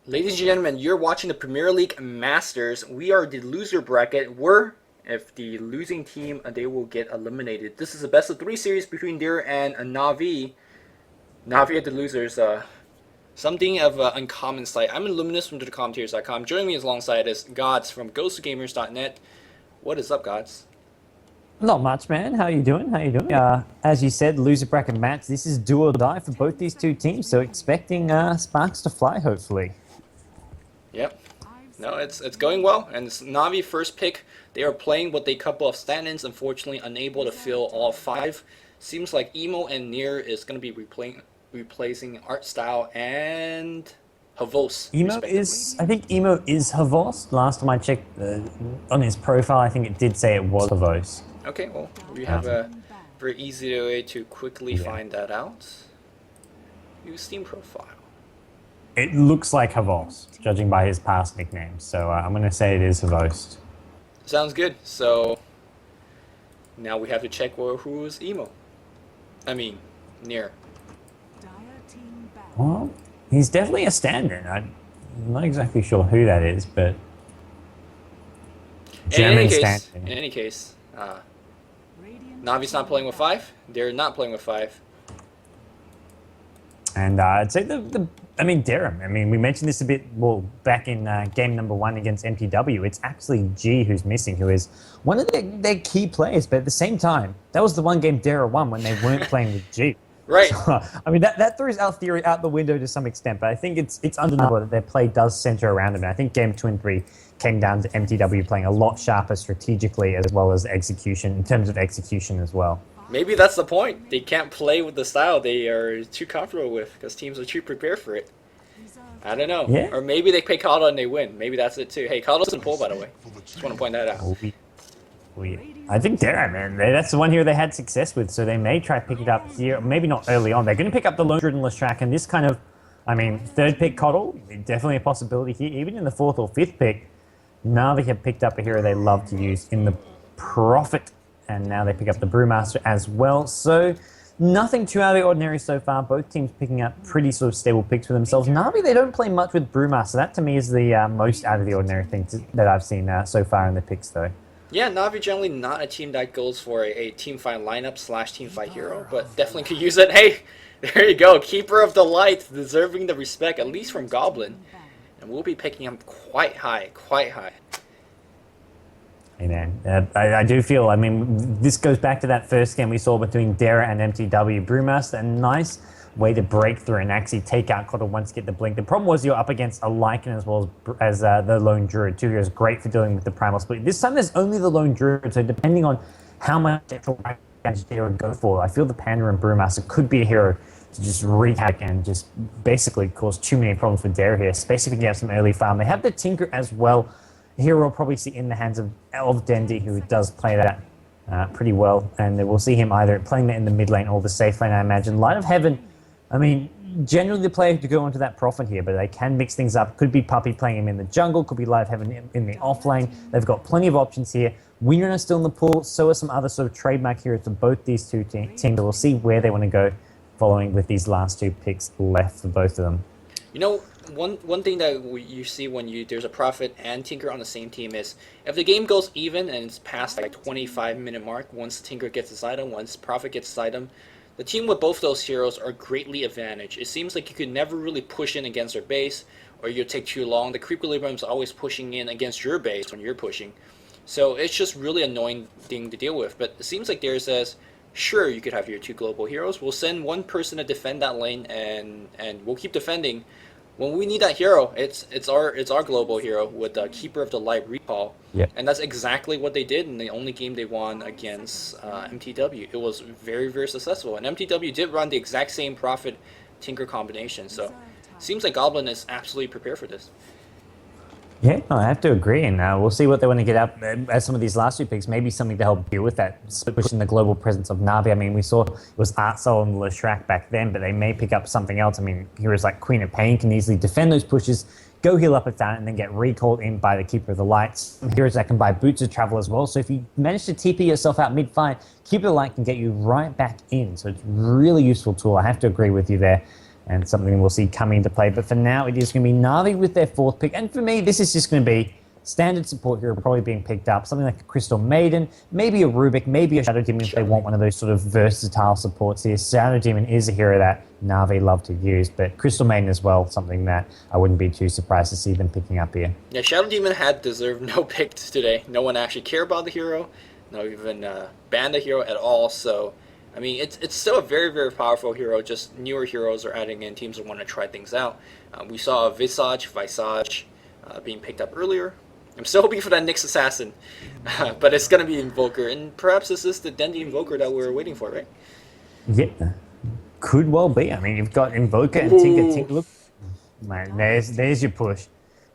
Ladies and gentlemen, you're watching the Premier League Masters. We are the loser bracket. If the losing team, they will get eliminated. This is a best of three series between Deer and Navi. Navi are the losers. Something of an uncommon sight. I'm Illuminous from thecommenters.com. Joining me alongside is Gods from GhostGamers.net. What is up, Gods? Not much, man. How you doing? How you doing? As you said, loser bracket match. This is do or die for both these two teams, so expecting sparks to fly, hopefully. Yep. No, it's going well, and it's Navi first pick. They are playing with a couple of stand-ins, unfortunately unable to fill all five. Seems like Emo and Nier is going to be replacing Art Style and Havos. I think Emo is Havos. Last time I checked on his profile, I think it did say it was Havos. Okay, well, we have a very easy way to quickly find that out. Use Steam profile. It looks like Havos, judging by his past nicknames. So I'm going to say it is Havos. Sounds good. So now we have to check who's Emo. I mean, Nier. Well, he's definitely a stand-in. I'm not exactly sure who that is, but In any case, Navi's not playing with 5. They're not playing with 5. And I'd say Derham. I mean, we mentioned this a bit back in game number 1 against MTW. It's actually G who's missing, who is one of their key players. But at the same time, that was the one game Derham won when they weren't playing with G. Right. So, I mean, that throws our theory out the window to some extent. But I think it's undeniable that their play does center around them. And I think game 2 and 3 came down to MTW playing a lot sharper strategically as well as execution, in terms of execution as well. Maybe that's the point. They can't play with the style they are too comfortable with because teams are too prepared for it. I don't know. Yeah. Or maybe they play Kado and they win. Maybe that's it too. Hey, Kado's in pull, by the way. Just want to point that out. I think Derham, man, that's the one here they had success with, so they may try to pick it up here. Maybe not early on. They're going to pick up the Lone Druid and Leshrac, and this kind of, third pick Coddle, definitely a possibility here. Even in the 4th or 5th pick, Navi have picked up a hero they love to use in the Prophet, and now they pick up the Brewmaster as well. So nothing too out of the ordinary so far. Both teams picking up pretty sort of stable picks for themselves. Navi, they don't play much with Brewmaster. That to me is the most out of the ordinary thing that I've seen so far in the picks, though. Yeah, Navi generally not a team that goes for a team fight lineup / team fight hero, but definitely could use it. Hey, there you go. Keeper of the Light, deserving the respect, at least from Goblin. And we'll be picking him quite high, quite high. Hey man, I do feel, this goes back to that first game we saw between Dara and MTW. Brewmaster, a nice way to break through and actually take out Coddle once you get the blink. The problem was you're up against a Lycan as well as the Lone Druid. 2 heroes great for dealing with the Primal Split. This time there's only the Lone Druid, so depending on how much actual damage Dara go for, I feel the Panda and Brewmaster could be a hero to just wreak havoc and just basically cause too many problems for Dara here, especially if you can get some early farm. They have the Tinker as well. Here we'll probably see in the hands of Dendy, who does play that pretty well, and we'll see him either playing that in the mid lane or the safe lane, I imagine. Light of Heaven, generally the player to go onto that Prophet here, but they can mix things up. Could be Puppy playing him in the jungle, could be Light of Heaven in the off lane. They've got plenty of options here. Winner is still in the pool, so are some other sort of trademark heroes for both these two teams. We'll see where they want to go following with these last 2 picks left for both of them. You know, one thing that you see when there's a Prophet and Tinker on the same team is if the game goes even and it's past like 25-minute mark, once Tinker gets his item, once Prophet gets his item, the team with both those heroes are greatly advantaged. It seems like you could never really push in against their base, or you'll take too long. The creep equilibrium is always pushing in against your base when you're pushing. So it's just really annoying thing to deal with. But it seems like Dare says, sure, you could have your 2 global heroes. We'll send one person to defend that lane, and we'll keep defending. When we need that hero, it's our global hero with the Keeper of the Light recall. Yeah. And that's exactly what they did in the only game they won against MTW. It was very, very successful. And MTW did run the exact same Prophet Tinker combination. So it seems like Goblin is absolutely prepared for this. Yeah, I have to agree, and we'll see what they want to get up as some of these last 2 picks. Maybe something to help deal with that, pushing the global presence of Navi. We saw it was Artsol and Leshrac back then, but they may pick up something else. Heroes like Queen of Pain can easily defend those pushes, go heal up with that, and then get recalled in by the Keeper of the Light. Some heroes that can buy Boots of Travel as well, so if you manage to TP yourself out mid-fight, Keeper of the Light can get you right back in, so it's a really useful tool. I have to agree with you there. and something we'll see coming into play. But for now, it is going to be Na'Vi with their 4th pick. And for me, this is just going to be standard support hero probably being picked up. Something like a Crystal Maiden, maybe a Rubik, maybe a Shadow Demon if they want one of those sort of versatile supports here. Shadow Demon is a hero that Na'Vi love to use, but Crystal Maiden as well, something that I wouldn't be too surprised to see them picking up here. Yeah, Shadow Demon had deserved no pick today. No one actually cared about the hero. No even banned the hero at all. So, I mean, it's still a very, very powerful hero. Just newer heroes are adding in. Teams that want to try things out. We saw Visage being picked up earlier. I'm still hoping for that Nyx Assassin, but it's going to be Invoker, and perhaps this is the Dendi Invoker that we're waiting for, right? Yeah, could well be. I mean, you've got Invoker and Tinker. Look, man, there's your push.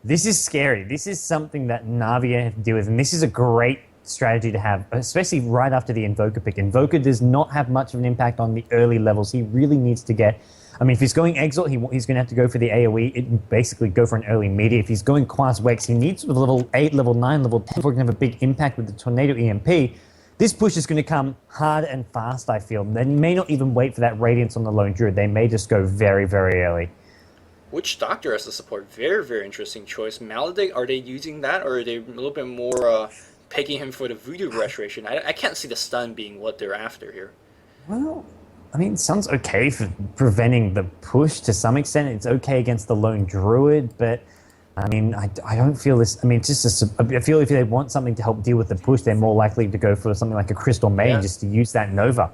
This is scary. This is something that Na'Vi have to deal with, and this is a great strategy to have, especially right after the Invoker pick. Invoker does not have much of an impact on the early levels. He really needs to get... I mean, if he's going Exalt, he's going to have to go for the AoE, basically go for an early media. If he's going Quas Wex, he needs with level 8, level 9, level 10, we're going to have a big impact with the Tornado EMP. This push is going to come hard and fast, I feel. They may not even wait for that Radiance on the Lone Druid. They may just go very, very early. Witch Doctor as a support, very, very interesting choice. Maledict, are they using that, or are they a little bit more picking him for the Voodoo Restoration? I can't see the stun being what they're after here. Well... I mean, Sun's okay for preventing the push to some extent. It's okay against the Lone Druid, but I mean, I don't feel this. I mean, I feel if they want something to help deal with the push, they're more likely to go for something like a Crystal Maiden just to use that Nova.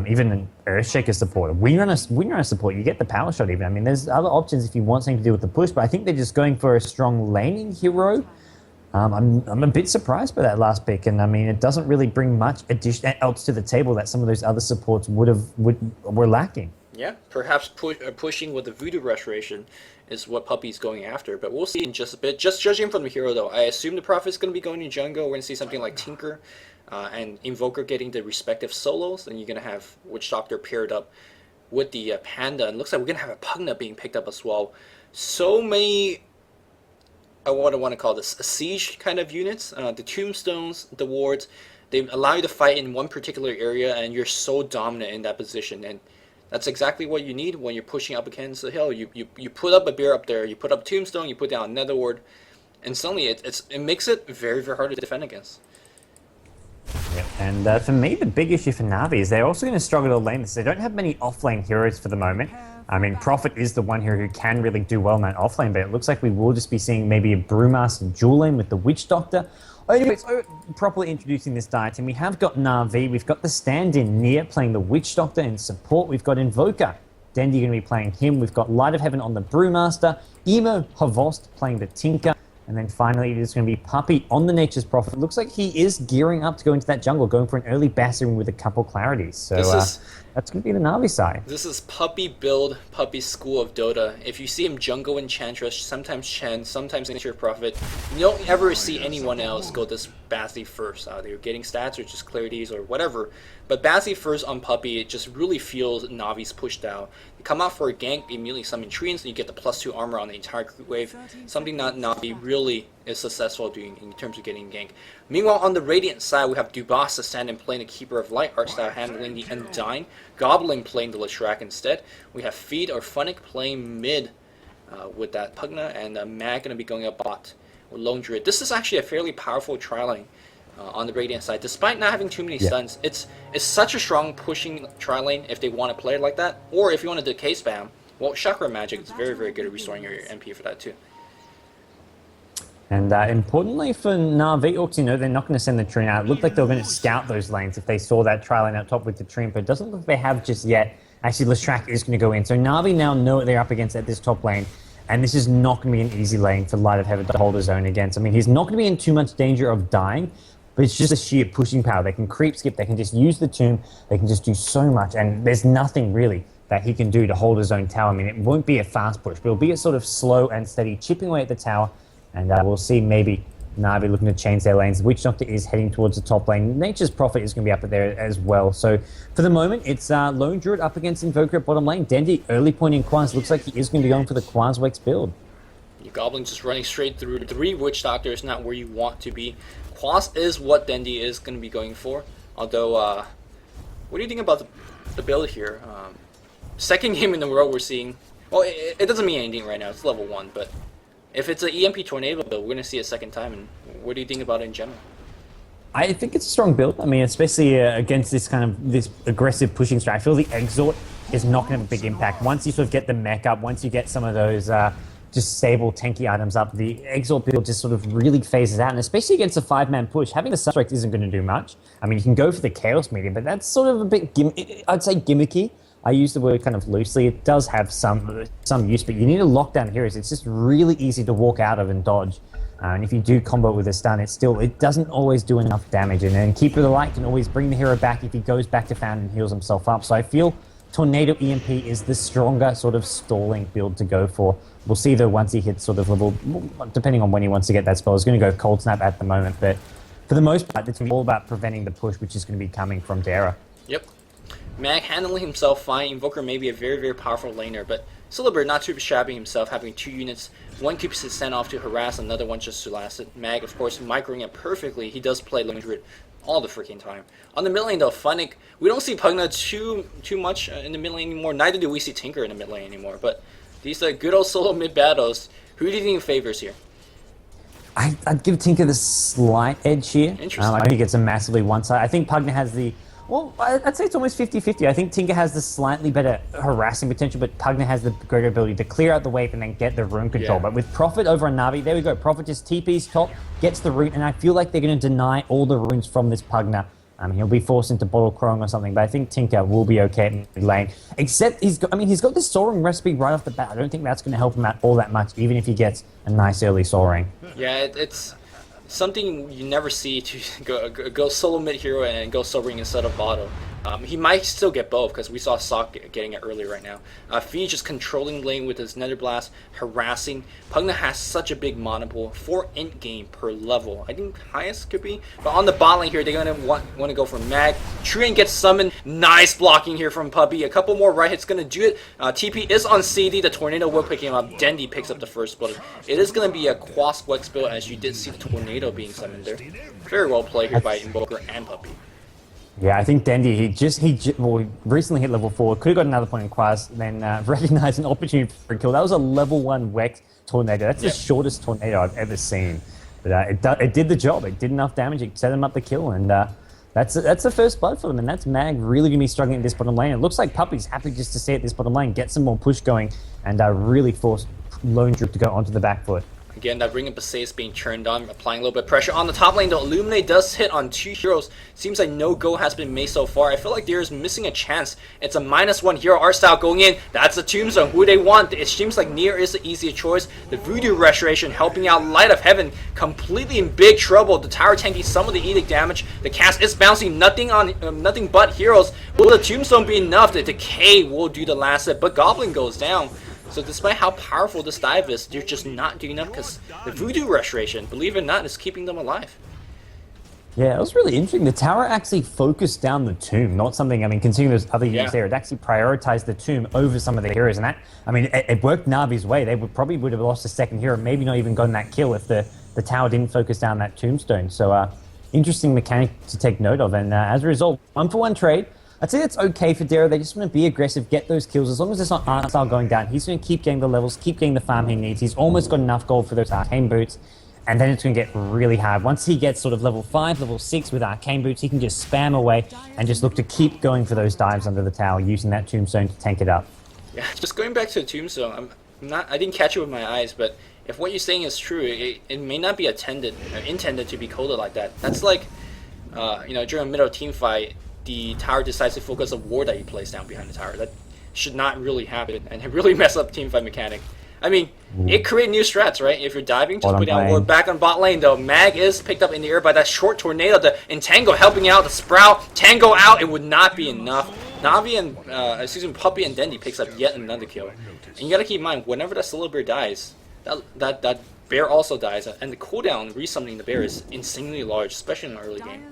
Even an Earthshaker support, Windrunner support, you get the Power Shot even. I mean, there's other options if you want something to do with the push, but I think they're just going for a strong laning hero. I'm a bit surprised by that last pick, and I mean, it doesn't really bring much else to the table that some of those other supports were lacking. Yeah, perhaps pushing with the Voodoo Restoration is what Puppy's going after, but we'll see in just a bit. Just judging from the hero, though, I assume the Prophet's going to be going to jungle. We're going to see something like Tinker and Invoker getting the respective solos, and you're going to have Witch Doctor paired up with the Panda, and it looks like we're going to have a Pugna being picked up as well. So many... I want to call this a siege kind of units. The tombstones, the wards, they allow you to fight in one particular area, and you're so dominant in that position. And that's exactly what you need when you're pushing up against the hill. You put up a bear up there, you put up tombstone, you put down another ward, and suddenly it makes it very, very hard to defend against. Yep. And for me, the big issue for Na'Vi is they're also going to struggle to lane this. They don't have many off-lane heroes for the moment. I mean, Prophet is the one hero who can really do well in that off-lane, but it looks like we will just be seeing maybe a Brewmaster dual lane with the Witch Doctor. Anyways, properly introducing this diet team, we have got Na'Vi, we've got the stand-in Nier playing the Witch Doctor in support, we've got Invoker, Dendi going to be playing him, we've got Light of Heaven on the Brewmaster, Emo Havost playing the Tinker, and then finally it is going to be Puppy on the Nature's Prophet. It looks like he is gearing up to go into that jungle, going for an early Bastion with a couple clarities. So that's going to be the Na'Vi side. This is Puppy build, Puppy school of Dota. If you see him jungle Enchantress, sometimes Chen, sometimes Nature's Prophet, you don't ever see anyone else go this Bassi first. They're getting stats or just clarities or whatever. But Bassi first on Puppy, it just really feels Navi's pushed out. You come out for a gank, immediately summon Treants, and you get the +2 armor on the entire creep wave. Something that Navi really is successful doing in terms of getting gank. Meanwhile, on the Radiant side, we have Dubas the stand-in playing the Keeper of Light, Artstyle handling the Undying, Goblin playing the Leshrac instead. We have Feed or Funnick playing mid with that Pugna, and Mag going to be going up bot with Lone Druid. This is actually a fairly powerful tri-lane on the Radiant side. Despite not having too many stuns, it's such a strong pushing tri-lane if they want to play it like that. Or if you want to decay spam, well, Chakra Magic is very, very good at restoring your MP for that too. And importantly for Na'Vi, Orcs, you know, they're not going to send the Tree out. It looked like they were going to scout those lanes if they saw that tri-lane out top with the Tree, but it doesn't look like they have just yet. Actually, Leshrac is going to go in. So Na'Vi now know what they're up against at this top lane, and this is not going to be an easy lane for Light of Heaven to hold his own against. I mean, he's not going to be in too much danger of dying, but it's just a sheer pushing power. They can creep skip, they can just use the tomb, they can just do so much, and there's nothing really that he can do to hold his own tower. I mean, it won't be a fast push, but it'll be a sort of slow and steady chipping away at the tower, and we'll see maybe Na'Vi looking to change their lanes. Witch Doctor is heading towards the top lane. Nature's Prophet is going to be up there as well. So for the moment, it's Lone Druid up against Invoker at bottom lane. Dendi early point in Quas. Looks like he is going to be going for the Quas Wex build. Your Goblin just running straight through 3 Witch Doctors, not where you want to be. Quas is what Dendi is going to be going for. Although, what do you think about the build here? second game in a row we're seeing. Well, it doesn't mean anything right now. It's level 1, but if it's an EMP tornado build, we're gonna see it a second time. And what do you think about it in general? I think it's a strong build. I mean, especially against this kind of this aggressive pushing strat. I feel the Exort is not going to have a big impact. Once you sort of get the mech up, once you get some of those just stable tanky items up, the Exort build just sort of really phases out. And especially against a 5-man push, having the Suspect isn't going to do much. I mean, you can go for the Chaos Medium, but that's sort of a bit, I'd say gimmicky. I use the word kind of loosely. It does have some use, but you need to lock down heroes. It's just really easy to walk out of and dodge. And if you do combo with a stun, it doesn't always do enough damage. And then Keeper of the Light can always bring the hero back if he goes back to Fountain and heals himself up. So I feel Tornado EMP is the stronger sort of stalling build to go for. We'll see though once he hits sort of level, depending on when he wants to get that spell, he's going to go Cold Snap at the moment. But for the most part, it's all about preventing the push, which is going to be coming from Dara. Yep. Mag handling himself fine. Invoker may be a very, very powerful laner, but Silver not too shabby himself, having 2 units. One keeps his sent off to harass, another one just to last it. Mag, of course, microing it perfectly. He does play Lone Druid all the freaking time. On the mid lane, though, Funnick, we don't see Pugna too much in the mid lane anymore. Neither do we see Tinker in the mid lane anymore. But these are good old solo mid battles. Who do you think favors here? I'd give Tinker the slight edge here. Interesting. I think he gets a massively one side. I think Pugna has the... Well, I'd say it's almost 50-50. I think Tinker has the slightly better harassing potential, but Pugna has the greater ability to clear out the wave and then get the rune control. Yeah. But with Prophet over on Na'Vi, there we go. Prophet just TP's top, gets the rune, and I feel like they're going to deny all the runes from this Pugna. He'll be forced into Bottle Crowing or something, but I think Tinker will be okay in mid lane. Except he's got this soaring recipe right off the bat. I don't think that's going to help him out all that much, even if he gets a nice early soaring. Yeah, it's something you never see to go solo mid hero and go sobering instead of bottle. He might still get both because we saw Sock getting it early right now. Fee just controlling lane with his Nether Blast, harassing. Pugna has such a big mono pool, 4 int game per level. I think highest could be. But on the bot lane here, they're going to want to go for Mag. Treant gets summoned. Nice blocking here from Puppy. A couple more right hits going to do it. TP is on CD. The Tornado will pick him up. Dendi picks up the first blood. It is going to be a Quas Flex build as you did see the Tornado being summoned there. Very well played here by Invoker and Puppy. Yeah, I think Dendi, he recently hit level 4, could have got another point in Quas, then recognized an opportunity for a kill. That was a level 1 Wex Tornado. That's the shortest Tornado I've ever seen. But it did the job. It did enough damage. It set him up the kill, and that's the first blood for them. And that's Mag really going to be struggling at this bottom lane. It looks like Puppy's happy just to stay at this bottom lane, get some more push going, and really force Lone Druid to go onto the back foot. Again, that Ring of Basaeus being turned on, applying a little bit of pressure on the top lane, though. Illuminate does hit on 2 heroes. Seems like no go has been made so far. I feel like there's missing a chance. It's a -1 hero art style going in. That's the Tombstone. Who they want? It seems like Nier is the easier choice. The Voodoo Restoration helping out Light of Heaven. Completely in big trouble. The tower tanking some of the Edict damage. The cast is bouncing nothing but heroes. Will the Tombstone be enough? The Decay will do the last hit, but Goblin goes down. So despite how powerful this dive is, they're just not doing enough because the Voodoo Restoration, believe it or not, is keeping them alive. Yeah, it was really interesting. The tower actually focused down the tomb, not something, considering there's other units there, it actually prioritized the tomb over some of the heroes. And that, it worked Na'Vi's way. They probably would have lost a second hero, maybe not even gotten that kill if the tower didn't focus down that tombstone. So, interesting mechanic to take note of. And as a result, 1-for-1 trade. I'd say that's okay for Dara. They just want to be aggressive, get those kills. As long as it's not art style going down, he's going to keep getting the levels, keep getting the farm he needs. He's almost got enough gold for those arcane boots, and then it's going to get really hard. Once he gets sort of level 5, level 6 with arcane boots, he can just spam away and just look to keep going for those dives under the tower, using that tombstone to tank it up. Yeah, just going back to the tombstone, I didn't catch it with my eyes, but if what you're saying is true, it may not be intended to be coded like that. That's like, during a middle team fight, the tower decides to focus a ward that you place down behind the tower. That should not really happen, and it really mess up team fight mechanic. It creates new strats, right? If you're diving, just put down ward back on bot lane, though. Mag is picked up in the air by that short tornado. The Entangle helping out, the Sprout. Tango out, it would not be enough. Na'Vi and, Puppy and Dendi picks up yet another kill. And you gotta keep in mind, whenever that Solo Bear dies, that bear also dies, and the cooldown resummoning the bear is insanely large, especially in the early game.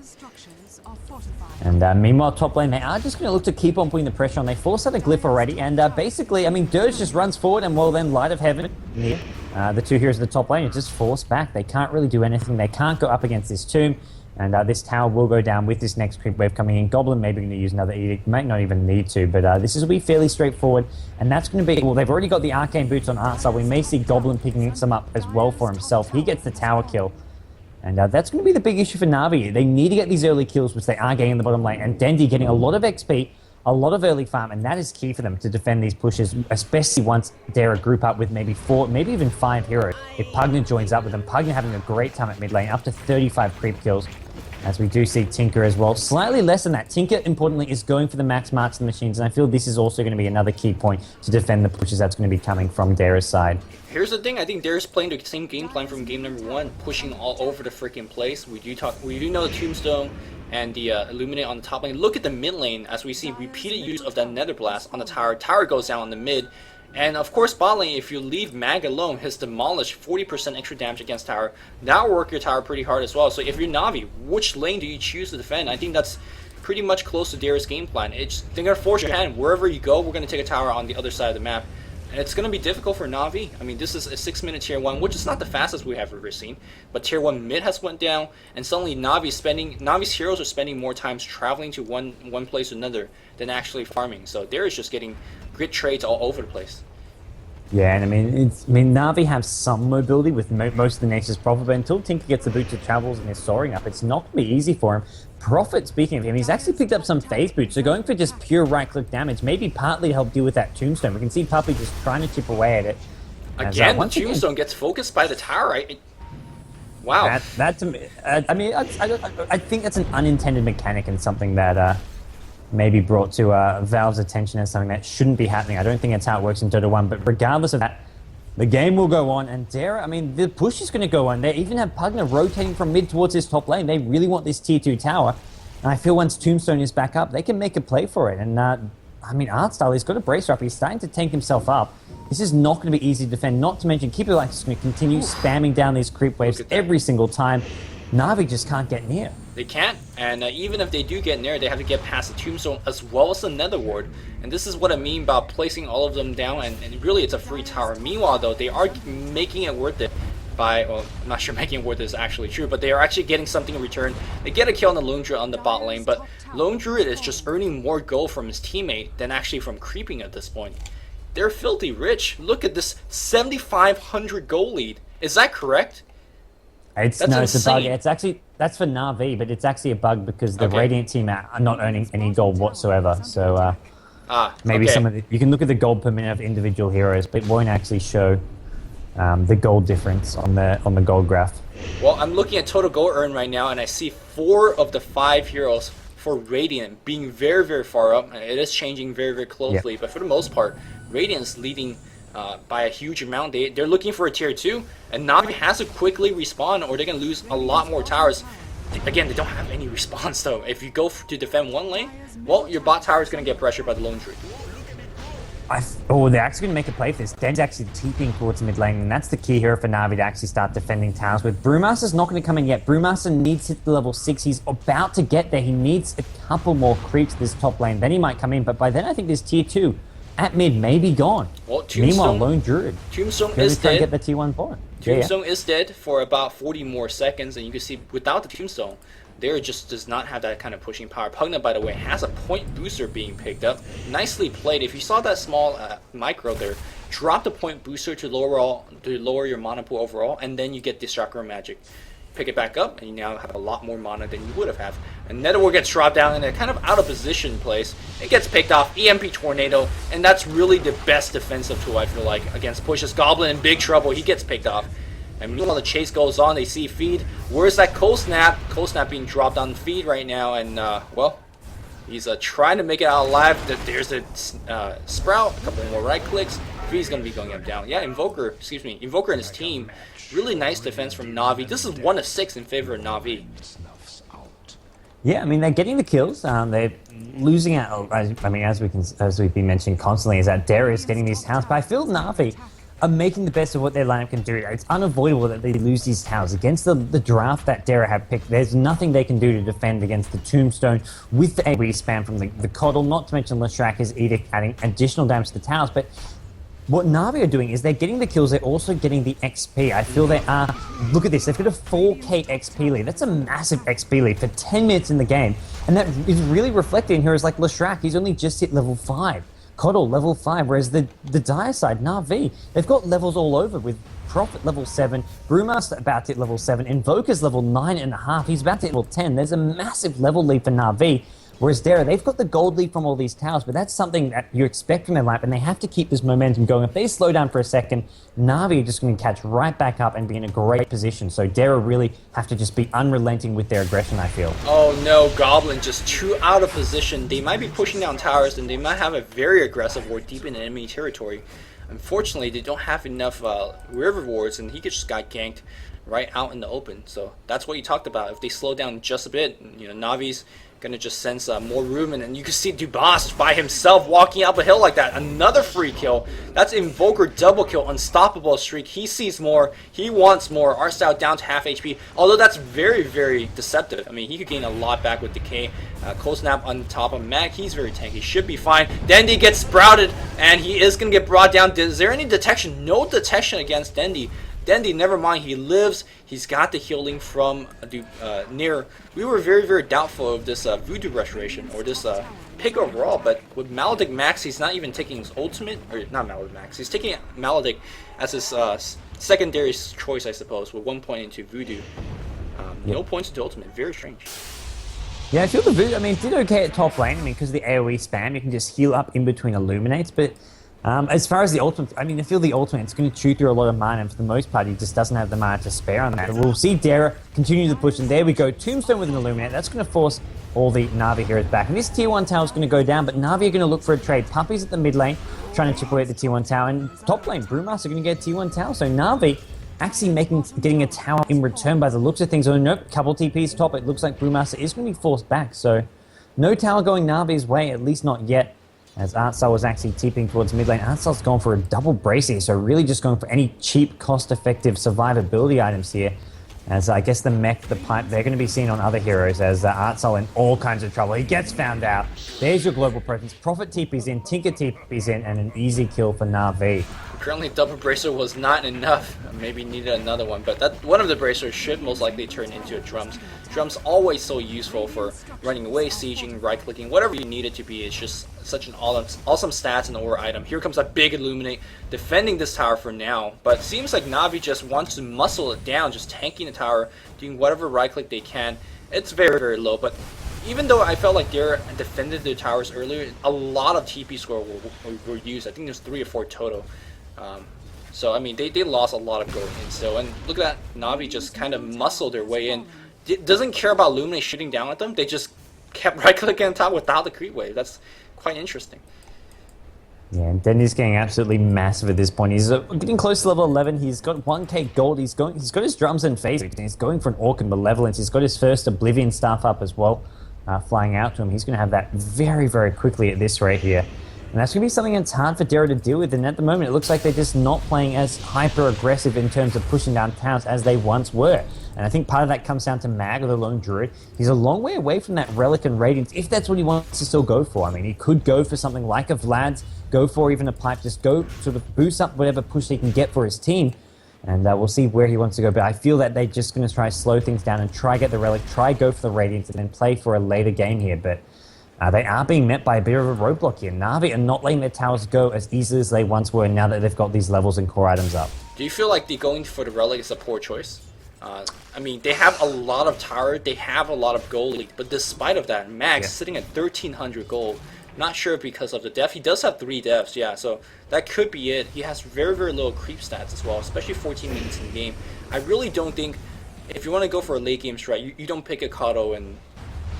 And meanwhile, top lane, they are just going to look to keep on putting the pressure on. They force out a glyph already, and basically, Dirge just runs forward, and well then, Light of Heaven, the two heroes of the top lane are just forced back. They can't really do anything. They can't go up against this tomb. And this tower will go down with this next creep wave coming in. Goblin maybe going to use another edict. Might not even need to, but this will be fairly straightforward. And that's going to be... Well, they've already got the arcane boots on Artstar. We may see Goblin picking some up as well for himself. He gets the tower kill. And that's going to be the big issue for Na'Vi. They need to get these early kills, which they are getting in the bottom lane. And Dendi getting a lot of XP, a lot of early farm, and that is key for them to defend these pushes, especially once Dara group up with maybe 4, maybe even 5 heroes. If Pugna joins up with them, Pugna having a great time at mid lane, up to 35 creep kills. As we do see Tinker as well. Slightly less than that. Tinker, importantly, is going for the max marks of the machines, and I feel this is also going to be another key point to defend the pushes that's going to be coming from Dara's side. Here's the thing, I think Dara's playing the same game plan from game number 1, pushing all over the freaking place. We do know the Tombstone and the Illuminate on the top lane. Look at the mid lane as we see repeated use of that Nether Blast on the tower. Tower goes down on the mid. And of course, bot lane, if you leave Mag alone, his demolish 40% extra damage against tower. That will work your tower pretty hard as well. So if you're Na'Vi, which lane do you choose to defend? I think that's pretty much close to Dara's game plan. They're going to force your hand. Wherever you go, we're going to take a tower on the other side of the map. And it's going to be difficult for Na'Vi. I mean, this is a 6-minute tier 1, which is not the fastest we have ever seen. But tier 1 mid has went down, and suddenly Na'Vi's heroes are spending more times traveling to one place or another than actually farming. So Dara's just getting grid trades all over the place. Yeah, and I mean, Na'Vi have some mobility with most of the Nature's Prophet, but until Tinker gets the boots of travels and is soaring up, it's not going to be easy for him. Prophet, speaking of him, he's actually picked up some phase boots, so going for just pure right-click damage, maybe partly to help deal with that Tombstone. We can see Puppy just trying to chip away at it. Again, the Tombstone gets focused by the tower. Wow. That to me, I think that's an unintended mechanic and something that maybe brought to Valve's attention as something that shouldn't be happening. I don't think that's how it works in Dota 1, but regardless of that, the game will go on, and Dara, I mean, the push is going to go on. They even have Pugna rotating from mid towards his top lane. They really want this tier 2 tower, and I feel once Tombstone is back up, they can make a play for it. And, I mean, Artstyle, he's got a bracer up. He's starting to tank himself up. This is not going to be easy to defend, not to mention Keeper Life is going to continue spamming down these creep waves every single time. Na'Vi just can't get near. They can't, and even if they do get near, they have to get past the Tombstone as well as the Nether Ward. And this is what I mean about placing all of them down, and really it's a free tower. Meanwhile, though, they are making it worth it by, well, I'm not sure making it worth it is actually true, but they are actually getting something in return. They get a kill on the Lone Druid on the bot lane, but Lone Druid is just earning more gold from his teammate than actually from creeping at this point. They're filthy rich. Look at this 7,500 gold lead. Is that correct? It's a bug. It's actually, that's for Na'Vi, but it's actually a bug because the Radiant team are not earning any gold whatsoever. So maybe some of you can look at the gold per minute of individual heroes, but it won't actually show the gold difference on the gold graph. Well, I'm looking at total gold earned right now, and I see 4 of the 5 heroes for Radiant being very, very far up. It is changing very, very closely, but for the most part, Radiant's leading by a huge amount. They're looking for a tier 2, and Na'Vi has to quickly respawn or they're going to lose a lot more towers. Again, they don't have any response though. If you go to defend one lane, well, your bot tower is going to get pressured by the Lone Druid. They're actually going to make a play for this. Den's actually TPing towards mid lane, and that's the key here for Na'Vi to actually start defending towers with. Brewmaster's not going to come in yet. Brewmaster needs to hit the level 6. He's about to get there. He needs a couple more creeps this top lane. Then he might come in, but by then I think this tier 2 at mid may be gone. Well, meanwhile, Lone Druid Tombstone is dead. Get the T1 for Tombstone is dead for about 40 more seconds, and you can see without the Tombstone, there just does not have that kind of pushing power. Pugna, by the way, has a point booster being picked up. Nicely played. If you saw that small micro there, drop the point booster to lower your mana pool overall, and then you get Destructor Magic. Pick it back up, and you now have a lot more mana than you would have had. And Netherward gets dropped down in a kind of out of position place. It gets picked off, EMP Tornado, and that's really the best defensive tool, I feel like, against pushes. Goblin in big trouble, he gets picked off. And meanwhile, the chase goes on, they see Feed. Where's that Cold Snap? Cold Snap being dropped on Feed right now, and, well, he's trying to make it out alive. There's a Sprout, a couple more right clicks. Feed's going to be going up down. Yeah, Invoker and his team. Really nice defense from Na'Vi. This is 1 of 6 in favor of Na'Vi. Yeah, I mean, they're getting the kills. They're losing out. I mean, as we've been mentioning constantly, is that Darius getting these towers. But I feel Na'Vi are making the best of what their lineup can do. It's unavoidable that they lose these towers. Against the draft that Dara have picked, there's nothing they can do to defend against the Tombstone with the AoE spam from the Coddle, not to mention Leshrac is Edict adding additional damage to the towers. But what Na'Vi are doing is they're getting the kills, they're also getting the XP. I feel they are, look at this, they've got a 4k XP lead. That's a massive XP lead for 10 minutes in the game. And that is really reflected in heroes like Leshrac. He's only just hit level 5. Coddle, level 5, whereas the dire side, Na'Vi, they've got levels all over with Prophet level 7, Brewmaster about to hit level 7, Invoker's level 9.5, he's about to hit level 10. There's a massive level lead for Na'Vi. Whereas Dara, they've got the gold lead from all these towers, but that's something that you expect from their lineup, and they have to keep this momentum going. If they slow down for a second, Na'Vi are just going to catch right back up and be in a great position. So Dara really have to just be unrelenting with their aggression, I feel. Oh no, Goblin just too out of position. They might be pushing down towers, and they might have a very aggressive ward deep in enemy territory. Unfortunately, they don't have enough river wards, and he just got ganked right out in the open. So that's what you talked about. If they slow down just a bit, you know, Navi's gonna just sense more room, and you can see Dubas by himself walking up a hill like that. Another free kill. That's Invoker double kill, unstoppable streak. He sees more, he wants more. Arstyle down to half HP, although that's very, very deceptive. I mean, he could gain a lot back with Decay. Cold Snap on top of Mag, he's very tanky, should be fine. Dendy gets sprouted, and he is gonna get brought down. Is there any detection? No detection against Dendy. Dendy, never mind, he lives. He's got the healing from Nier. We were very, very doubtful of this Voodoo Restoration, or this pick overall, but with Maledict Max, he's not even taking his ultimate, or not Maledict Max, he's taking Maledict as his secondary choice, I suppose, with 1 point into Voodoo. No points into ultimate, very strange. Yeah, I feel the Voodoo, I mean, it did okay at top lane. I mean, because of the AoE spam, you can just heal up in between Illuminates, but as far as the ultimate, I mean, I feel the ultimate, it's going to chew through a lot of mana, and for the most part, he just doesn't have the mana to spare on that. We'll see Dara continue the push, and there we go, Tombstone with an Illuminate. That's going to force all the Na'Vi heroes back. And this tier 1 tower is going to go down, but Na'Vi are going to look for a trade. Puppy's at the mid lane, trying to chip away at the tier 1 tower, and top lane, Brewmaster are going to get a tier 1 tower. So Na'Vi actually getting a tower in return by the looks of things. Oh, nope, couple TPs top. It looks like Brewmaster is going to be forced back. So no tower going Na'Vi's way, at least not yet. As Artsal was actually tipping towards mid lane, Artsal's gone for a double brace here, so really just going for any cheap, cost-effective survivability items here. As I guess the mech, the pipe, they're going to be seen on other heroes as Artsal in all kinds of trouble. He gets found out. There's your global presence. Prophet TP's in, Tinker TP's in, and an easy kill for Na'Vi. Currently, double bracer was not enough. Maybe needed another one, but that one of the bracers should most likely turn into a drums. Drums always so useful for running away, sieging, right-clicking, whatever you need it to be. It's just such an awesome stats and aura item. Here comes a big Illuminate defending this tower for now, but it seems like Na'Vi just wants to muscle it down, just tanking the tower, doing whatever right-click they can. It's very, very low, but even though I felt like they defended their towers earlier, a lot of TP score were used. I think there's 3 or 4 total. So I mean, they lost a lot of gold in still, and look at that, Na'Vi just kind of muscled their way in. Doesn't care about Luminate shooting down at them. They just kept right-clicking on top without the creep wave. That's quite interesting. Yeah, and Dendy's getting absolutely massive at this point. He's getting close to level 11. He's got 1k gold. He's got his drums and phase. He's going for an Orc and Malevolence. He's got his first Oblivion staff up as well, flying out to him. He's going to have that very, very quickly at this rate here. And that's going to be something that's hard for Dara to deal with. And at the moment, it looks like they're just not playing as hyper-aggressive in terms of pushing down towns as they once were. And I think part of that comes down to Mag, or the Lone Druid. He's a long way away from that Relic and Radiance, if that's what he wants to still go for. I mean, he could go for something like a Vlad's, go for even a pipe, just go sort of boost up whatever push he can get for his team. And we'll see where he wants to go. But I feel that they're just going to try to slow things down and try get the Relic, try go for the Radiance, and then play for a later game here. But they are being met by a bit of a roadblock here. Na'Vi are not letting their towers go as easily as they once were now that they've got these levels and core items up. Do you feel like the going for the Relic is a poor choice? I mean, they have a lot of tower, they have a lot of gold lead, but despite of that, Max sitting at 1,300 gold. Not sure because of the def. He does have 3 defs, yeah, so that could be it. He has very, very low creep stats as well, especially 14 minutes in the game. I really don't think, if you want to go for a late game strat, you don't pick a Kato and...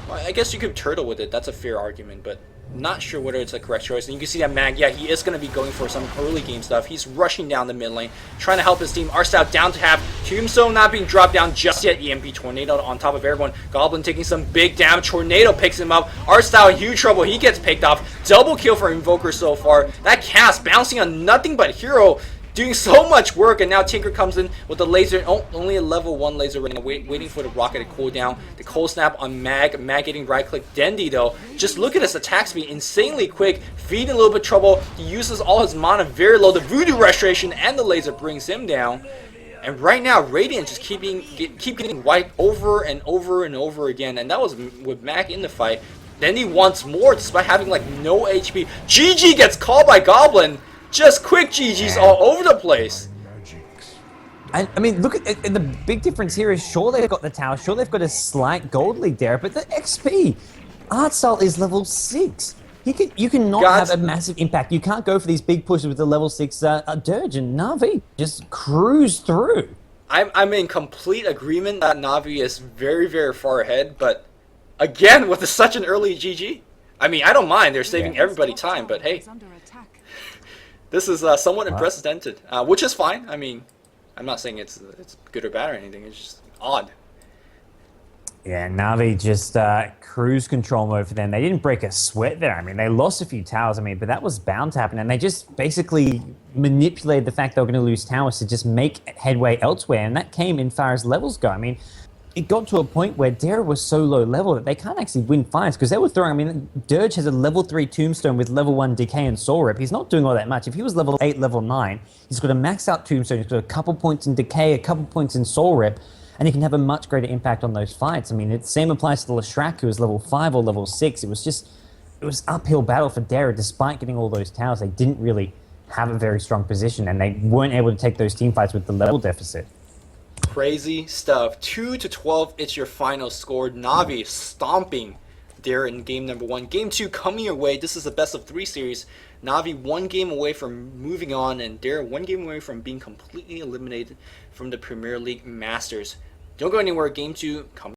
Well, I guess you could turtle with it, that's a fair argument, but not sure whether it's a correct choice. And you can see that Mag, yeah, he is going to be going for some early game stuff. He's rushing down the mid lane, trying to help his team. Arstyle down to half. Tombstone not being dropped down just yet. EMP Tornado on top of everyone. Goblin taking some big damage. Tornado picks him up. Arstyle in huge trouble. He gets picked off. Double kill for Invoker so far. That cast bouncing on nothing but hero. doing so much work, and now Tinker comes in with the laser, only a level 1 laser right now, waiting for the rocket to cool down. The cold snap on Mag getting right click. Dendy though, just look at his attack speed, insanely quick, feeding a little bit of trouble. He uses all his mana very low. The Voodoo Restoration and the laser brings him down. And right now, Radiant just keep getting wiped over and over and over again, and that was with Mag in the fight. Then he wants more despite having like no HP. GG gets called by Goblin. Just quick GGs all over the place. I mean, look at the big difference here is sure they've got the tower, sure they've got a slight gold lead there, but the XP art style is level 6. You cannot have a massive impact. You can't go for these big pushes with the level 6 Dirge, and Na'Vi just cruise through. I'm in complete agreement that Na'Vi is very, very far ahead, but again, with such an early GG, I mean, I don't mind. They're saving everybody time, but hey, this is somewhat unprecedented, which is fine. I mean, I'm not saying it's good or bad or anything. It's just odd. Yeah, Na'Vi just cruise control mode for them. They didn't break a sweat there. I mean, they lost a few towers, I mean, but that was bound to happen. And they just basically manipulated the fact they were going to lose towers to just make headway elsewhere. And that came in far as levels go. I mean, it got to a point where Dara was so low level that they can't actually win fights because they were throwing, I mean, Dirge has a level 3 Tombstone with level 1 Decay and Soul Rip. He's not doing all that much. If he was level 8, level 9, he's got a maxed out Tombstone, he's got a couple points in Decay, a couple points in Soul Rip, and he can have a much greater impact on those fights. I mean, the same applies to the Leshrac, who was level 5 or level 6. It was uphill battle for Dara despite getting all those towers. They didn't really have a very strong position, and they weren't able to take those team fights with the level deficit. Crazy stuff. 2-12, it's your final score. Na'Vi stomping Dara in game number 1. Game 2 coming your way. This is the best of 3 series. Na'Vi 1 game away from moving on, and Dara 1 game away from being completely eliminated from the Premier League Masters. Don't go anywhere. Game 2 coming.